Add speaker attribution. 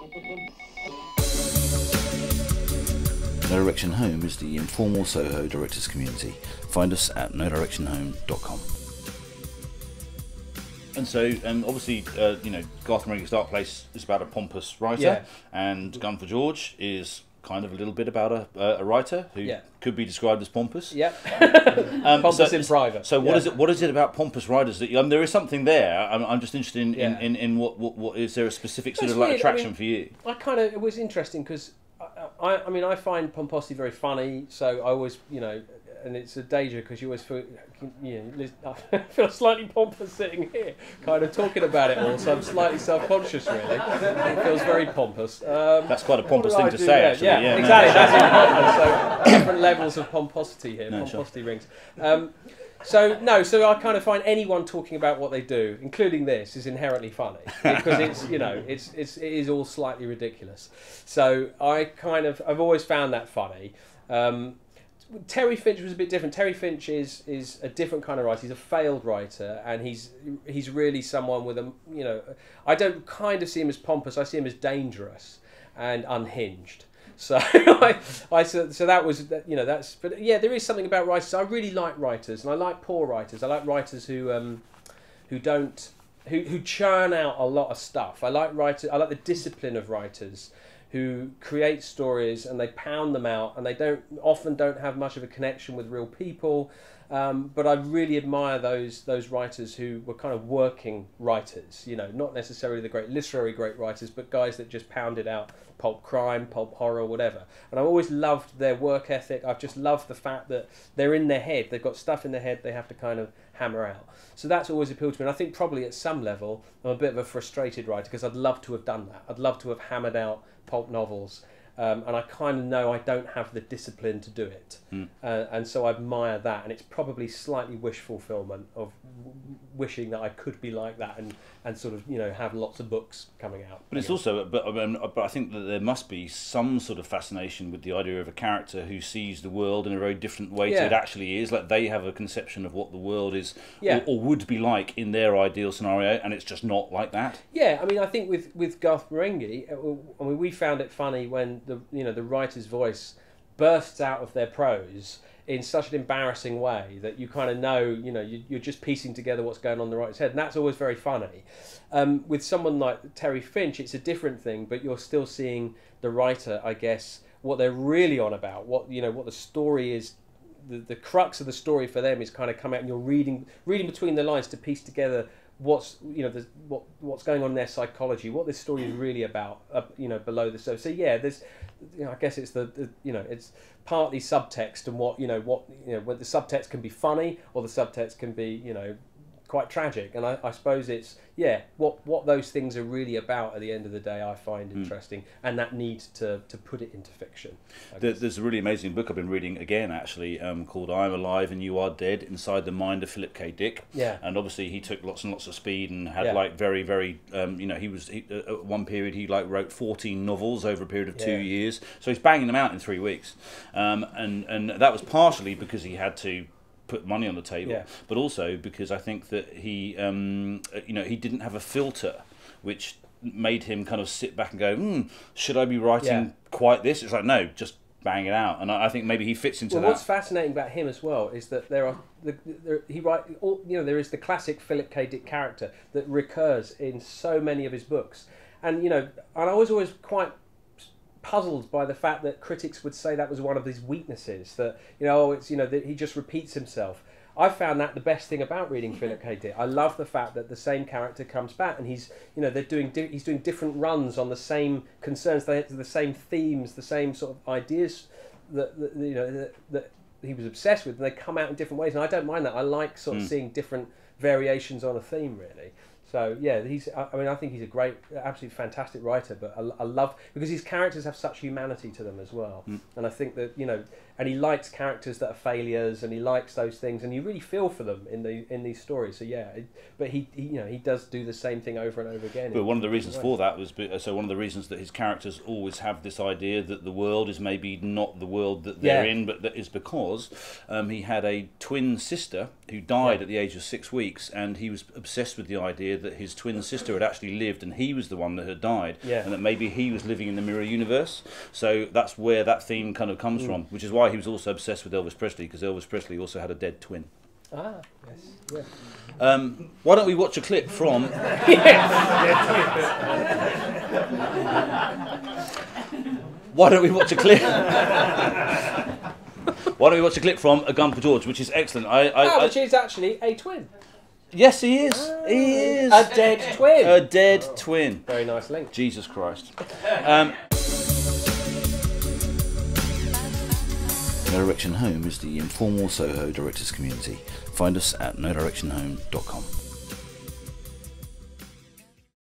Speaker 1: No Direction Home is the informal Soho directors community. Find us at nodirectionhome.com. And so, obviously, you know, Garth Marenghi's Darkplace is about a pompous writer, and Gun for George is kind of a little bit about a writer who could be described as pompous.
Speaker 2: Yeah. Pompous in private.
Speaker 1: So what is it about pompous writers that there is something there? I'm just interested in what is there a specific sort of like attraction for you?
Speaker 2: It was interesting because I mean I find pomposity very funny, so I always, you know, and it's a danger because you always feel, I feel slightly pompous sitting here, kind of talking about it all. So I'm slightly self-conscious, really. It feels very pompous.
Speaker 1: That's quite a pompous thing to say, actually.
Speaker 2: Yeah, exactly. That's important. So different levels of pomposity here. Pomposity rings. So I kind of find anyone talking about what they do, including this, is inherently funny because it's, you know, it is all slightly ridiculous. So I've always found that funny. Terry Finch was a bit different. Terry Finch is a different kind of writer. He's a failed writer, and he's really someone with a, you know, I don't kind of see him as pompous. I see him as dangerous and unhinged. So so that was, you know, that's, but yeah, there is something about writers. I really like writers, and I like poor writers. I like writers who churn out a lot of stuff. I like the discipline of writers who create stories and they pound them out, and they often don't have much of a connection with real people. But I really admire those writers who were kind of working writers, you know, not necessarily the great writers, but guys that just pounded out pulp crime, pulp horror, whatever. And I've always loved their work ethic. I've just loved the fact that they're in their head. They've got stuff in their head they have to kind of hammer out. So that's always appealed to me. And I think probably at some level I'm a bit of a frustrated writer because I'd love to have done that. I'd love to have hammered out pulp novels. And I kind of know I don't have the discipline to do it. And so I admire that. And it's probably slightly wish fulfillment of wishing that I could be like that and sort of, you know, have lots of books coming out.
Speaker 1: But it's also, but I think that there must be some sort of fascination with the idea of a character who sees the world in a very different way to it actually is. Like they have a conception of what the world is or would be like in their ideal scenario, and it's just not like that.
Speaker 2: Yeah, I mean, I think with Garth Marenghi, I mean, we found it funny when the writer's voice bursts out of their prose in such an embarrassing way that you kind of know, you know, you're just piecing together what's going on in the writer's head, and that's always very funny. With someone like Terry Finch, it's a different thing, but you're still seeing the writer, I guess, what they're really on about, what the story is. The crux of the story for them is kind of come out, and you're reading between the lines to piece together what's going on in their psychology, what this story is really about, below the surface. So yeah, there's, I guess it's it's partly subtext, and what the subtext can be funny, or the subtext can be, quite tragic, and I suppose it's what those things are really about at the end of the day I find interesting, and that need to put it into fiction.
Speaker 1: There's a really amazing book I've been reading again actually called I Am Alive and You Are Dead, Inside the Mind of Philip K. Dick. And obviously he took lots and lots of speed and had like very at one period he like wrote 14 novels over a period of 2 years, so he's banging them out in 3 weeks, and that was partially because he had to put money on the table, but also because I think that he he didn't have a filter which made him kind of sit back and go, should I be writing quite this? It's like, no, just bang it out. And I think maybe he fits into that.
Speaker 2: What's fascinating about him as well is that there is the classic Philip K. Dick character that recurs in so many of his books, and I was always quite puzzled by the fact that critics would say that was one of his weaknesses, that that he just repeats himself. I found that the best thing about reading Philip K. Dick. I love the fact that the same character comes back, and he's doing different runs on the same concerns, the same themes, the same sort of ideas that he was obsessed with, and they come out in different ways, and I don't mind that. I like sort of seeing different variations on a theme, really. So yeah, I think he's a great, absolutely fantastic writer. But I love, because his characters have such humanity to them as well, and I think that and he likes characters that are failures, and he likes those things, and you really feel for them in these stories. So yeah, but he does do the same thing over and over again.
Speaker 1: But one of the reasons for that was one of the reasons that his characters always have this idea that the world is maybe not the world that they're in, but that is because he had a twin sister who died at the age of 6 weeks, and he was obsessed with the idea that his twin sister had actually lived and he was the one that had died,
Speaker 2: Yeah.
Speaker 1: and that maybe he was living in the mirror universe. So that's where that theme kind of comes from, which is why he was also obsessed with Elvis Presley, because Elvis Presley also had a dead twin.
Speaker 2: Ah, yes. Yeah.
Speaker 1: Why don't we watch a clip from... Why don't we watch a clip? Why don't we watch a clip from A Gun for George, which is excellent.
Speaker 2: Which is actually a twin.
Speaker 1: Yes, he is. He is.
Speaker 2: A dead twin.
Speaker 1: A dead twin.
Speaker 2: Very nice link.
Speaker 1: Jesus Christ. No Direction Home is the informal Soho directors community. Find us at nodirectionhome.com.